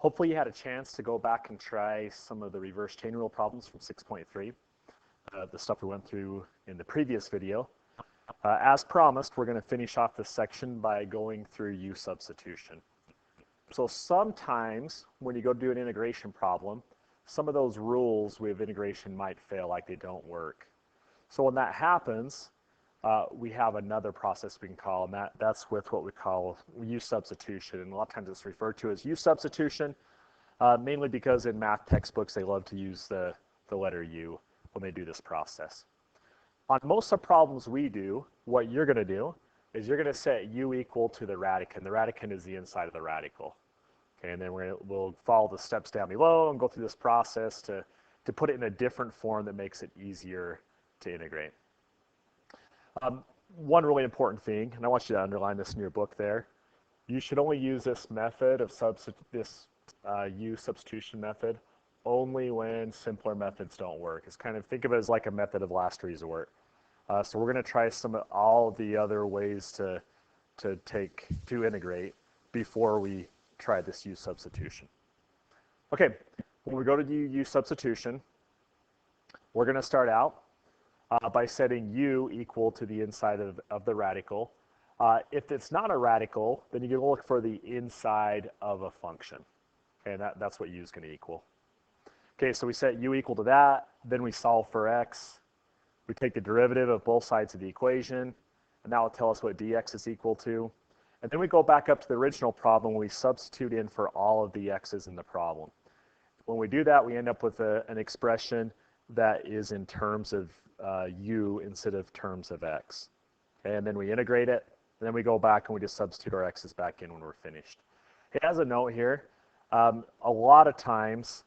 Hopefully you had a chance to go back and try some of the reverse chain rule problems from 6.3, the stuff we went through in the previous video. As promised, we're going to finish off this section by going through u-substitution. So sometimes when you go do an integration problem, some of those rules with integration might fail, like they don't work. So when that happens, we have another process we can call, and that's with what we call u-substitution. And a lot of times it's referred to as u-substitution, mainly because in math textbooks they love to use the letter u when they do this process. On most of the problems we do, what you're going to do is you're going to set u equal to the radicand. The radicand is the inside of the radical. Okay, and then we'll follow the steps down below and go through this process to put it in a different form that makes it easier to integrate. One really important thing, and I want you to underline this in your book there, you should only use this method of u-substitution method only when simpler methods don't work. It's kind of, think of it as like a method of last resort. So we're going to try all the other ways to integrate before we try this u-substitution. Okay, when we go to do u-substitution, we're going to start out by setting u equal to the inside of the radical. If it's not a radical, then you can look for the inside of a function. Okay, and that's what u is going to equal. Okay, so we set u equal to that, then we solve for x. We take the derivative of both sides of the equation, and that will tell us what dx is equal to. And then we go back up to the original problem when we substitute in for all of the x's in the problem. When we do that, we end up with an expression that is in terms of u instead of terms of x. Okay, and then we integrate it, and then we go back and we just substitute our x's back in when we're finished. It has a note here. A lot of times,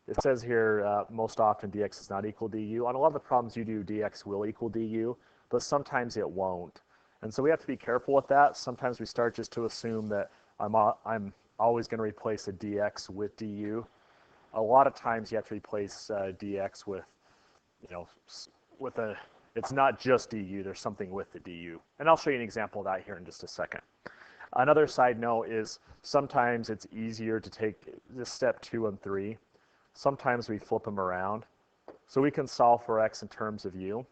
it says here, most often dx is not equal to du. On a lot of the problems you do, dx will equal du, but sometimes it won't. And so we have to be careful with that. Sometimes we start just to assume that I'm always going to replace a dx with du. A lot of times you have to replace dx with, it's not just du, there's something with the du. And I'll show you an example of that here in just a second. Another side note is sometimes it's easier to take this step 2 and 3. Sometimes we flip them around. So we can solve for x in terms of u,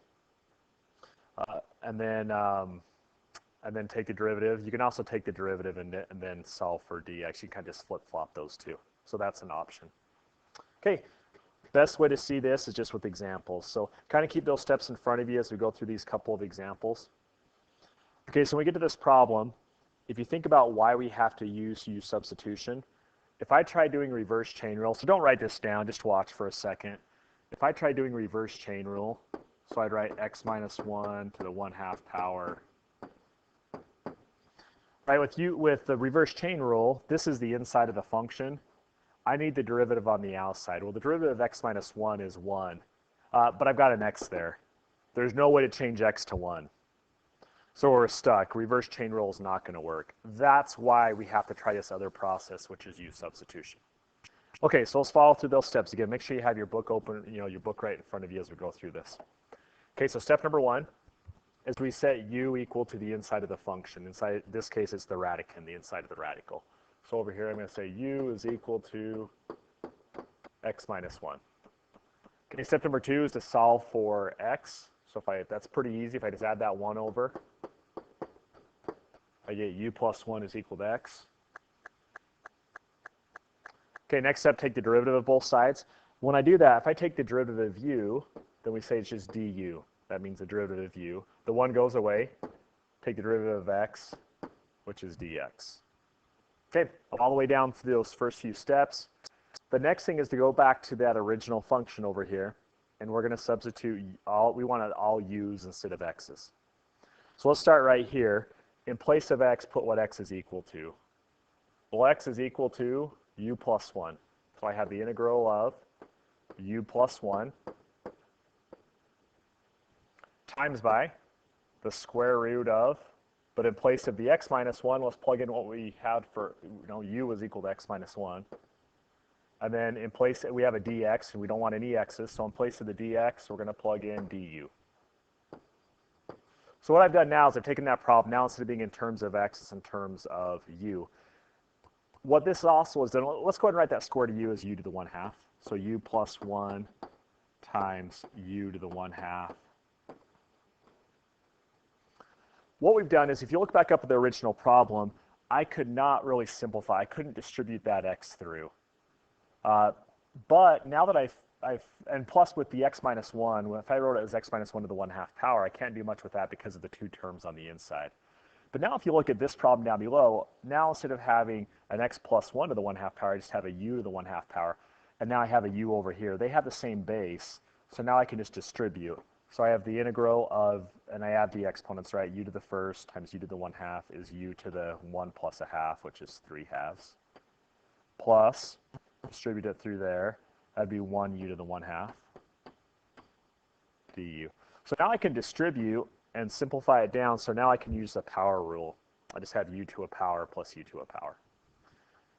and then take the derivative. You can also take the derivative and then solve for dx. You can kind of just flip-flop those two. So that's an option. Okay, best way to see this is just with examples. So kind of keep those steps in front of you as we go through these couple of examples. Okay, so when we get to this problem, if you think about why we have to use u-substitution, if I try doing reverse chain rule, so don't write this down, just watch for a second. If I try doing reverse chain rule, so I'd write x minus 1 to the 1/2 power. Right, with the reverse chain rule, this is the inside of the function. I need the derivative on the outside. Well, the derivative of x minus 1 is 1, but I've got an x there. There's no way to change x to 1. So we're stuck. Reverse chain rule is not going to work. That's why we have to try this other process, which is u-substitution. Okay, so let's follow through those steps again. Make sure you have your book open, your book right in front of you as we go through this. Okay, so step number 1 is we set u equal to the inside of the function. Inside this case, it's the radicand, the inside of the radical. So over here, I'm going to say u is equal to x minus 1. Okay, step number 2 is to solve for x. So that's pretty easy. If I just add that 1 over, I get u plus 1 is equal to x. Okay, next step, take the derivative of both sides. When I do that, if I take the derivative of u, then we say it's just du. That means the derivative of u. The 1 goes away. Take the derivative of x, which is dx. Okay, all the way down through those first few steps. The next thing is to go back to that original function over here, and we're going to substitute we want all u's instead of x's. So let's start right here. In place of x, put what x is equal to. Well, x is equal to u plus 1. So I have the integral of u plus 1 times by the square root of, but in place of the x minus 1, let's plug in what we had for, u is equal to x minus 1. And then in place, we have a dx, and we don't want any x's, so in place of the dx, we're going to plug in du. So what I've done now is I've taken that problem, now instead of being in terms of x, it's in terms of u. what this also is, then let's go ahead and write that square root of u as u to the 1/2. So u plus 1 times u to the 1/2. What we've done is, if you look back up at the original problem, I could not really simplify. I couldn't distribute that x through. But now that and plus with the x minus 1, if I wrote it as x minus 1 to the 1/2 power, I can't do much with that because of the two terms on the inside. But now if you look at this problem down below, now instead of having an x plus 1 to the 1/2 power, I just have a u to the 1/2 power. And now I have a u over here. They have the same base, so now I can just distribute. So I have the integral of, and I add the exponents, right? U to the first times u to the 1/2 is u to the 1 plus 1/2, which is 3/2. Plus, distribute it through there. That'd be 1 u to the 1/2 du. So now I can distribute and simplify it down, so now I can use the power rule. I just have u to a power plus u to a power.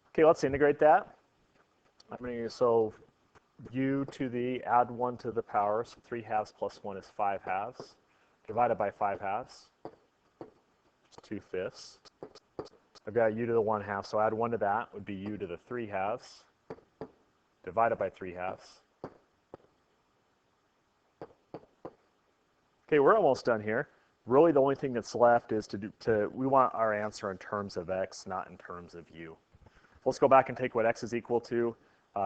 Okay, let's integrate that. So u to the, add 1 to the power, so 3/2 plus 1 is 5/2, divided by 5/2, it's 2/5. I've got u to the 1/2, so add 1 to that would be u to the 3/2, divided by 3/2. Okay, we're almost done here. Really the only thing that's left is we want our answer in terms of x, not in terms of u. Let's go back and take what x is equal to,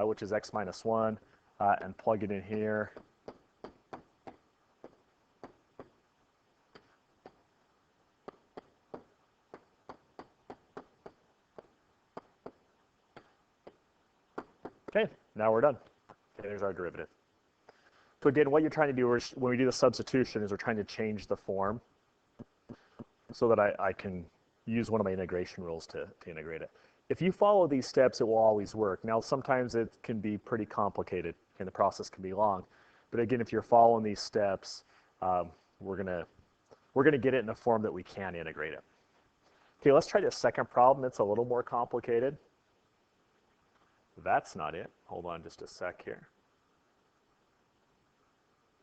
which is x minus 1, and plug it in here. Okay, now we're done. Okay, there's our derivative. So again, what you're trying to do is, when we do the substitution, is we're trying to change the form so that I can use one of my integration rules to integrate it. If you follow these steps, it will always work. Now, sometimes it can be pretty complicated, and the process can be long. But again, if you're following these steps, we're gonna get it in a form that we can integrate it. Okay, let's try this second problem. It's a little more complicated. That's not it. Hold on just a sec here.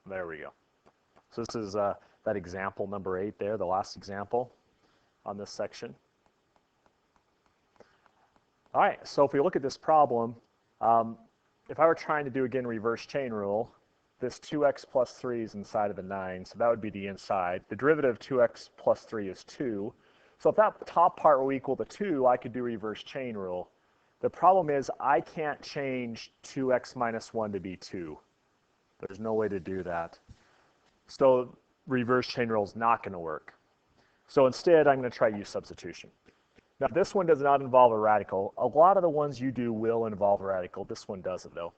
There we go. So this is that example number 8 there, the last example on this section. All right, so if we look at this problem, if I were trying to do, again, reverse chain rule, this 2x plus 3 is inside of the 9, so that would be the inside. The derivative of 2x plus 3 is 2. So if that top part were equal to 2, I could do reverse chain rule. The problem is I can't change 2x minus 1 to be 2. There's no way to do that. So reverse chain rule is not going to work. So instead, I'm going to try u-substitution. Now, this one does not involve a radical. A lot of the ones you do will involve a radical. This one doesn't, though.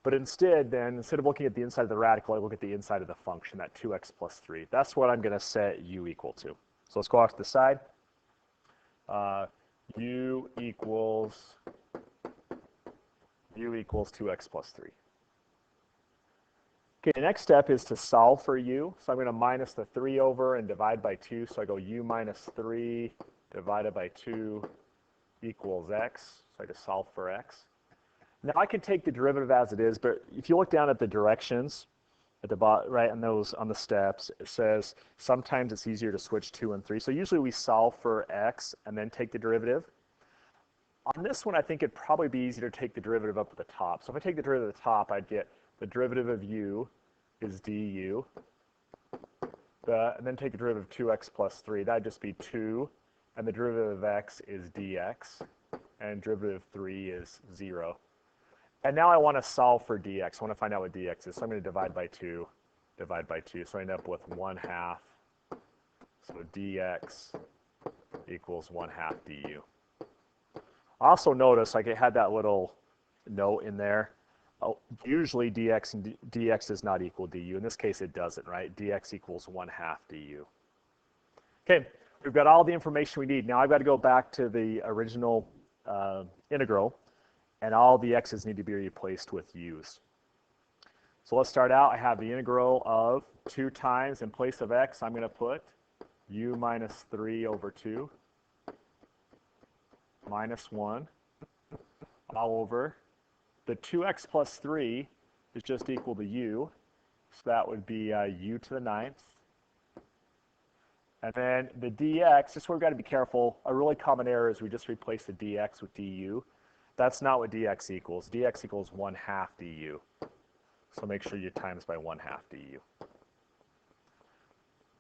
But instead, then, instead of looking at the inside of the radical, I look at the inside of the function, that 2x plus 3. That's what I'm going to set u equal to. So let's go off to the side. U equals 2x plus 3. Okay, the next step is to solve for u. So I'm going to minus the 3 over and divide by 2. So I go u minus 3 divided by 2 equals x. So I just solve for x. Now I can take the derivative as it is, but if you look down at the directions at the bottom, right, on the steps, it says sometimes it's easier to switch 2 and 3. So usually we solve for x and then take the derivative. On this one, I think it'd probably be easier to take the derivative up at the top. So if I take the derivative at the top, I'd get the derivative of u is du. And then take the derivative of 2x plus 3. That'd just be 2. And the derivative of x is dx. And derivative of 3 is 0. And now I want to solve for dx. I want to find out what dx is. So I'm going to divide by 2. So I end up with 1/2. So dx equals 1/2 du. Also notice, like, it had that little note in there. Usually dx is not equal to du. In this case, it doesn't, right? Dx equals 1/2 du. Okay, we've got all the information we need. Now I've got to go back to the original integral, and all the x's need to be replaced with u's. So let's start out. I have the integral of 2 times, in place of x, I'm going to put u minus 3 over 2 minus 1 all over. The 2x plus 3 is just equal to u, so that would be u to the 9th And then the dx, just where we've got to be careful, a really common error is we just replace the dx with du. That's not what dx equals. Dx equals 1/2 du. So make sure you times by 1/2 du.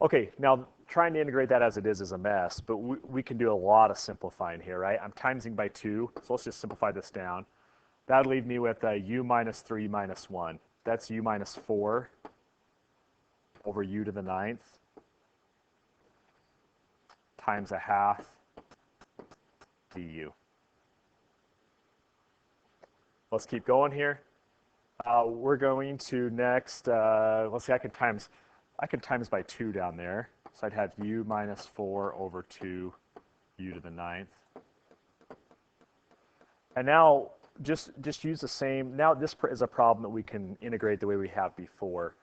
Okay, now trying to integrate that as it is a mess, but we can do a lot of simplifying here, right? I'm timesing by 2, so let's just simplify this down. That would leave me with u minus 3 minus 1. That's u minus 4 over u to the 9th times 1/2 du. Let's keep going here. We're going to next, let's see, I can times by 2 down there. So I'd have u minus 4 over 2 u to the 9th. And now just use the same. Now this is a problem that we can integrate the way we have before.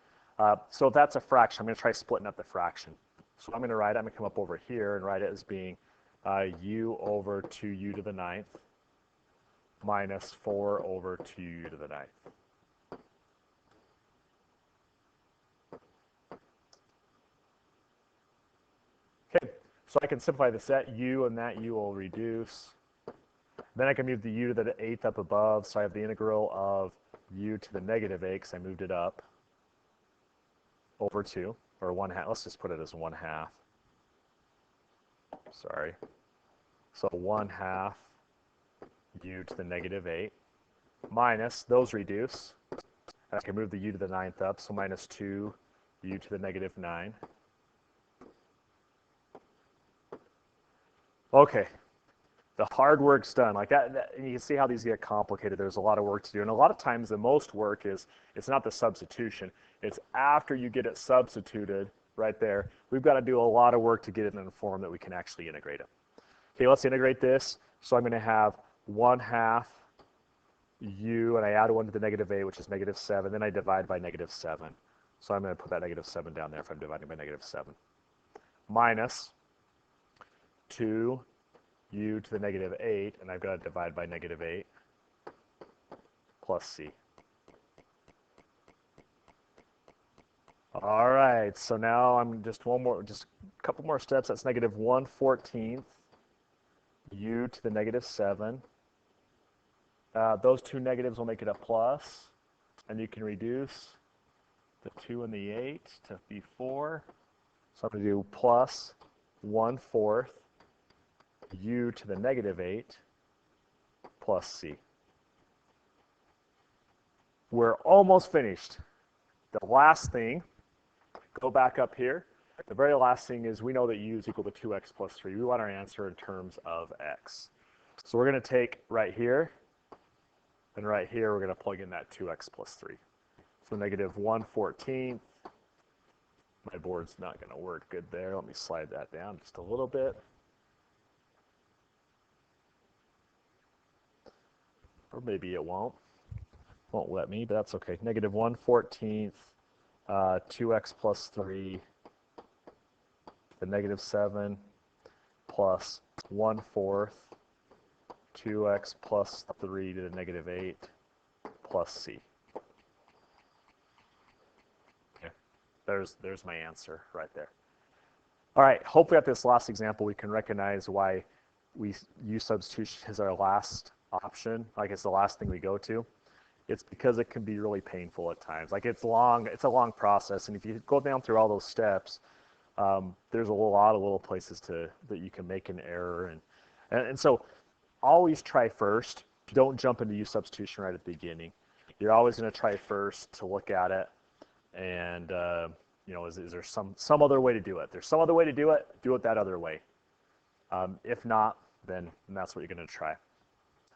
So if that's a fraction, I'm going to try splitting up the fraction. So I'm going to come up over here and write it as being u over 2u to the 9th minus 4 over 2u to the 9th. Okay, so I can simplify this. That u and that u will reduce. Then I can move the u to the 8th up above, so I have the integral of u to the negative 8, because I moved it up, over 2, or 1/2. Let's just put it as 1/2. Sorry. So 1/2 u to the negative 8 minus, those reduce. I can move the u to the 9th up, so minus 2 u to the negative 9. Okay, the hard work's done. Like that, and you can see how these get complicated. There's a lot of work to do, and a lot of times the most work is, it's not the substitution. It's after you get it substituted right there. We've got to do a lot of work to get it in a form that we can actually integrate it. Okay, let's integrate this. So I'm going to have 1/2 u, and I add 1 to the negative 8, which is negative 7. Then I divide by negative 7. So I'm going to put that negative 7 down there if I'm dividing by negative 7. Minus 2 u to the negative 8, and I've got to divide by negative 8, plus c. All right, so now I'm just a couple more steps. That's negative 1/14 u to the negative 7. Those two negatives will make it a plus, and you can reduce the 2 and the 8 to be 4. So I'm going to do plus 1/4 u to the negative 8 plus c. We're almost finished. The last thing, go back up here. The very last thing is we know that u is equal to 2x plus 3. We want our answer in terms of x. So we're going to take right here, and right here we're going to plug in that 2x plus 3. So negative 1/14. My board's not going to work good there. Let me slide that down just a little bit. Or maybe it won't let me, but that's okay. Negative 1/14, 2x plus 3, the negative 7, plus 1/4, 2x plus 3 to the negative 8, plus c. Okay, there's my answer right there. All right, hopefully at this last example we can recognize why we use substitution as our last option, like it's the last thing we go to. It's because it can be really painful at times. Like it's a long process, and if you go down through all those steps, there's a lot of little places that you can make an error, and so always try first. Don't jump into u-substitution right at the beginning. You're always going to try first to look at it, and is there some other way to do it? There's some other way to do it. Do it that other way. If not, then that's what you're going to try.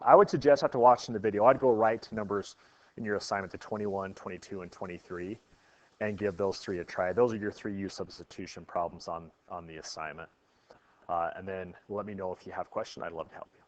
I would suggest after watching the video, I'd go right to numbers in your assignment to 21, 22, and 23 and give those 3 a try. Those are your 3 u-substitution problems on the assignment. And then let me know if you have questions. I'd love to help you.